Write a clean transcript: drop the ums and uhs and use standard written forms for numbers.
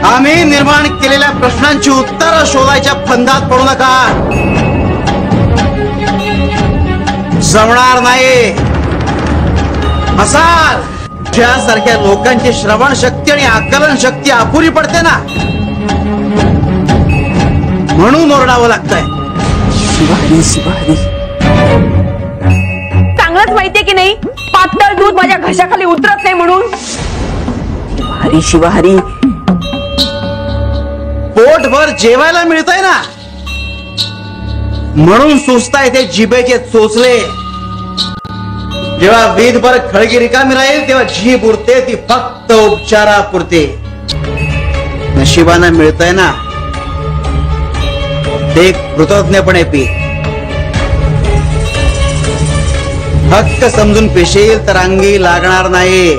आम्ही निर्माण केलेल्या प्रश्नांची उत्तरं शोधायच्या फंदात पडू नका. जमणार नाही. असाल ज्यासारख्या लोकांची श्रवण शक्ती आणि आकलन शक्ती अपुरी पडते ना, म्हणून ओरडावं लागतंय. शिवारी शिवारी चांगलंच माहितीये की नाही, पातळ दूध माझ्या घशाखाली उतरत नाही म्हणून. शिवारी शिवारी पोटभर जेवायला मिळतंय ना, म्हणून सुचताय ते जिभेचे चोचले. जेव्हा वीधभर खळगी रिकामी राहील तेव्हा जीभ उरते ती फक्त उपचारापुरते. नशिबानं मिळतंय ना, ते कृतज्ञपणे पी. हक्क समजून पेशील तर अंगी लागणार नाही.